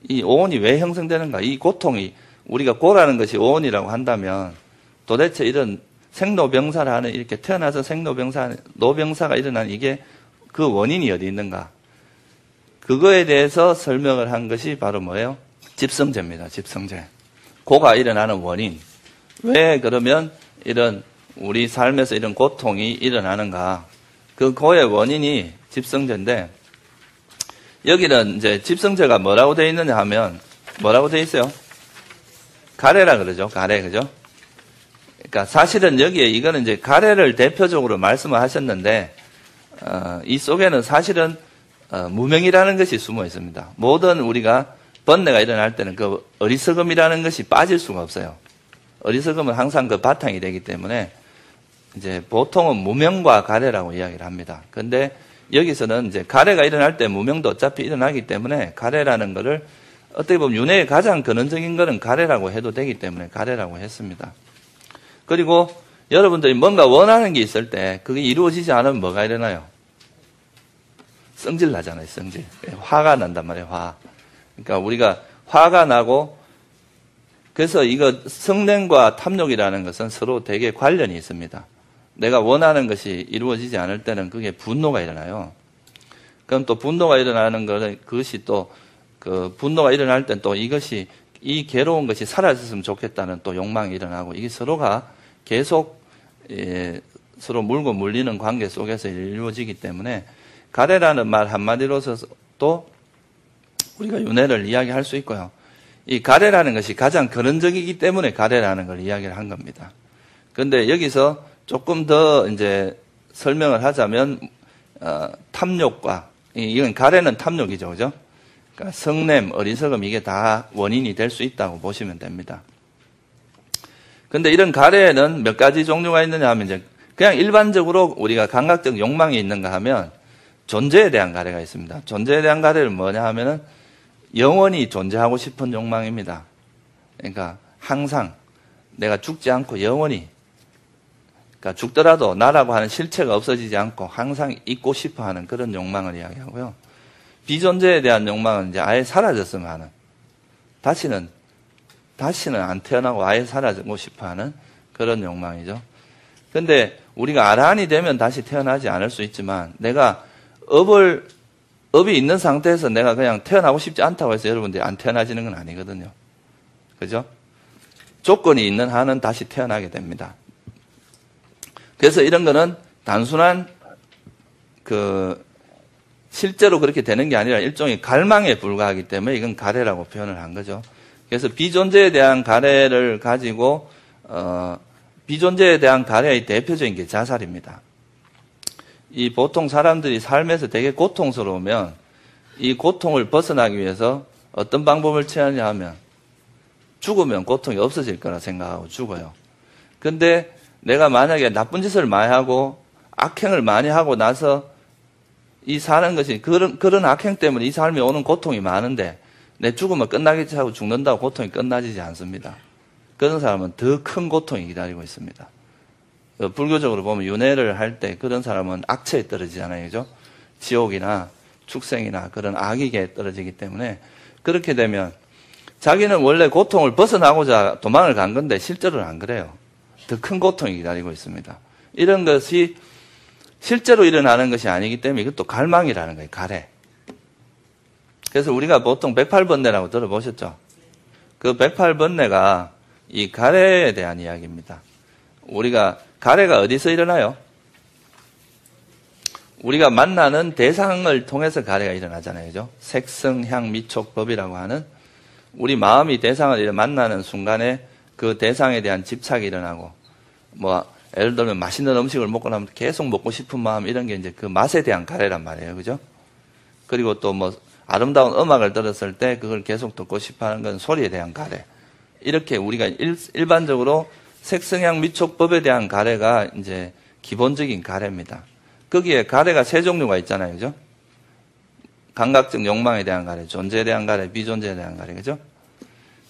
이 오온이 왜 형성되는가? 이 고통이 우리가 고라는 것이 오온이라고 한다면 도대체 이런 생로병사를 하는 이렇게 태어나서 노병사가 일어나는 이게 그 원인이 어디 있는가? 그거에 대해서 설명을 한 것이 바로 뭐예요? 집성제입니다. 집성제. 고가 일어나는 원인. 왜 그러면 이런 우리 삶에서 이런 고통이 일어나는가? 그 고의 원인이 집성제인데 여기는 이제 집성제가 뭐라고 되어 있느냐 하면 뭐라고 되어 있어요? 가래라 그러죠. 가래, 그죠? 그러니까 사실은 여기에 이거는 이제 가래를 대표적으로 말씀을 하셨는데 이 속에는 사실은 무명이라는 것이 숨어 있습니다. 모든 우리가 번뇌가 일어날 때는 그 어리석음이라는 것이 빠질 수가 없어요. 어리석음은 항상 그 바탕이 되기 때문에 이제 보통은 무명과 가래라고 이야기를 합니다. 근데 여기서는 이제 가래가 일어날 때 무명도 어차피 일어나기 때문에 가래라는 거를 어떻게 보면 윤회의 가장 근원적인 거는 가래라고 해도 되기 때문에 가래라고 했습니다. 그리고 여러분들이 뭔가 원하는 게 있을 때 그게 이루어지지 않으면 뭐가 일어나요? 성질 나잖아요, 성질. 화가 난단 말이에요, 화. 그러니까 우리가 화가 나고 그래서 이거 성냄과 탐욕이라는 것은 서로 되게 관련이 있습니다. 내가 원하는 것이 이루어지지 않을 때는 그게 분노가 일어나요. 그럼 또 분노가 일어나는 것은 그것이 또 그 분노가 일어날 땐 또 이것이 이 괴로운 것이 사라졌으면 좋겠다는 또 욕망이 일어나고 이게 서로가 계속 서로 물고 물리는 관계 속에서 이루어지기 때문에 가래라는 말 한마디로서도 우리가 윤회를 이야기할 수 있고요. 이 가래라는 것이 가장 근원적이기 때문에 가래라는 걸 이야기를 한 겁니다. 그런데 여기서 조금 더 이제 설명을 하자면 탐욕과 이건 가래는 탐욕이죠, 그죠? 그러니까 성냄, 어리석음 이게 다 원인이 될 수 있다고 보시면 됩니다. 근데 이런 가래에는 몇 가지 종류가 있느냐 하면 이제 그냥 일반적으로 우리가 감각적 욕망이 있는가 하면 존재에 대한 가래가 있습니다. 존재에 대한 가래는 뭐냐 하면은 영원히 존재하고 싶은 욕망입니다. 그러니까 항상 내가 죽지 않고 영원히 그러니까 죽더라도 나라고 하는 실체가 없어지지 않고 항상 있고 싶어 하는 그런 욕망을 이야기하고요. 비존재에 대한 욕망은 이제 아예 사라졌으면 하는 다시는 안 태어나고 아예 사라지고 싶어 하는 그런 욕망이죠. 근데 우리가 아라한이 되면 다시 태어나지 않을 수 있지만 내가 업이 있는 상태에서 내가 그냥 태어나고 싶지 않다고 해서 여러분들이 안 태어나지는 건 아니거든요. 그죠? 조건이 있는 한은 다시 태어나게 됩니다. 그래서 이런 거는 단순한 실제로 그렇게 되는 게 아니라 일종의 갈망에 불과하기 때문에 이건 가래라고 표현을 한 거죠. 그래서 비존재에 대한 가래를 가지고 비존재에 대한 가래의 대표적인 게 자살입니다. 이 보통 사람들이 삶에서 되게 고통스러우면 이 고통을 벗어나기 위해서 어떤 방법을 취하냐 하면 죽으면 고통이 없어질 거라 생각하고 죽어요. 근데 내가 만약에 나쁜 짓을 많이 하고 악행을 많이 하고 나서 이 사는 것이 그런 악행 때문에 이 삶에 오는 고통이 많은데 내 죽으면 끝나겠지 하고 죽는다고 고통이 끝나지지 않습니다. 그런 사람은 더 큰 고통이 기다리고 있습니다. 불교적으로 보면 윤회를 할 때 그런 사람은 악체에 떨어지잖아요. 그죠? 지옥이나 축생이나 그런 악익에 떨어지기 때문에 그렇게 되면 자기는 원래 고통을 벗어나고자 도망을 간 건데 실제로는 안 그래요. 더 큰 고통이 기다리고 있습니다. 이런 것이 실제로 일어나는 것이 아니기 때문에 이것도 갈망이라는 거예요. 가래. 그래서 우리가 보통 108번뇌라고 들어보셨죠? 그 108번뇌가 이 가래에 대한 이야기입니다. 우리가 가래가 어디서 일어나요? 우리가 만나는 대상을 통해서 가래가 일어나잖아요. 그죠? 색성, 향, 미촉, 법이라고 하는 우리 마음이 대상을 만나는 순간에 그 대상에 대한 집착이 일어나고 예를 들면 맛있는 음식을 먹고 나면 계속 먹고 싶은 마음 이런 게 이제 그 맛에 대한 가래란 말이에요. 그죠? 그리고 또 아름다운 음악을 들었을 때 그걸 계속 듣고 싶어 하는 건 소리에 대한 가래. 이렇게 우리가 일반적으로 색성향 미촉법에 대한 가래가 이제 기본적인 가래입니다. 거기에 가래가 세 종류가 있잖아요. 그죠? 감각적 욕망에 대한 가래, 존재에 대한 가래, 비존재에 대한 가래. 그죠?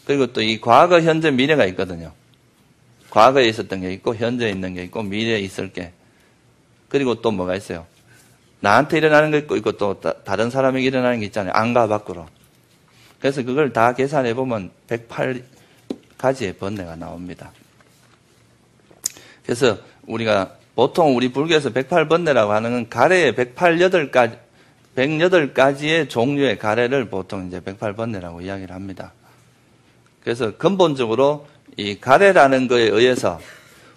그리고 또 이 과거, 현재, 미래가 있거든요. 과거에 있었던 게 있고 현재에 있는 게 있고 미래에 있을 게. 그리고 또 뭐가 있어요? 나한테 일어나는 게 있고 또 다른 사람에게 일어나는 게 있잖아요. 안과 밖으로. 그래서 그걸 다 계산해 보면 108가지의 번뇌가 나옵니다. 그래서 우리가 보통 우리 불교에서 108번뇌라고 하는 건 가래의 108가지의 종류의 가래를 보통 이제 108번뇌라고 이야기를 합니다. 그래서 근본적으로 이 가래라는 거에 의해서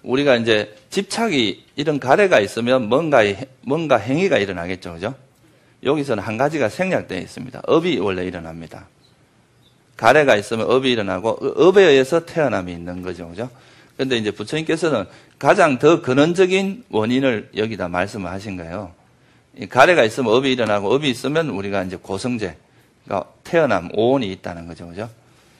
우리가 이제 집착이 이런 가래가 있으면 뭔가 행위가 일어나겠죠. 그죠? 여기서는 한 가지가 생략되어 있습니다. 업이 원래 일어납니다. 가래가 있으면 업이 일어나고 업에 의해서 태어남이 있는 거죠. 그죠? 근데 이제 부처님께서는 가장 더 근원적인 원인을 여기다 말씀을 하신 거예요. 이 가래가 있으면 업이 일어나고 업이 있으면 우리가 이제 고성제, 그러니까 태어남, 오온이 있다는 거죠. 그죠?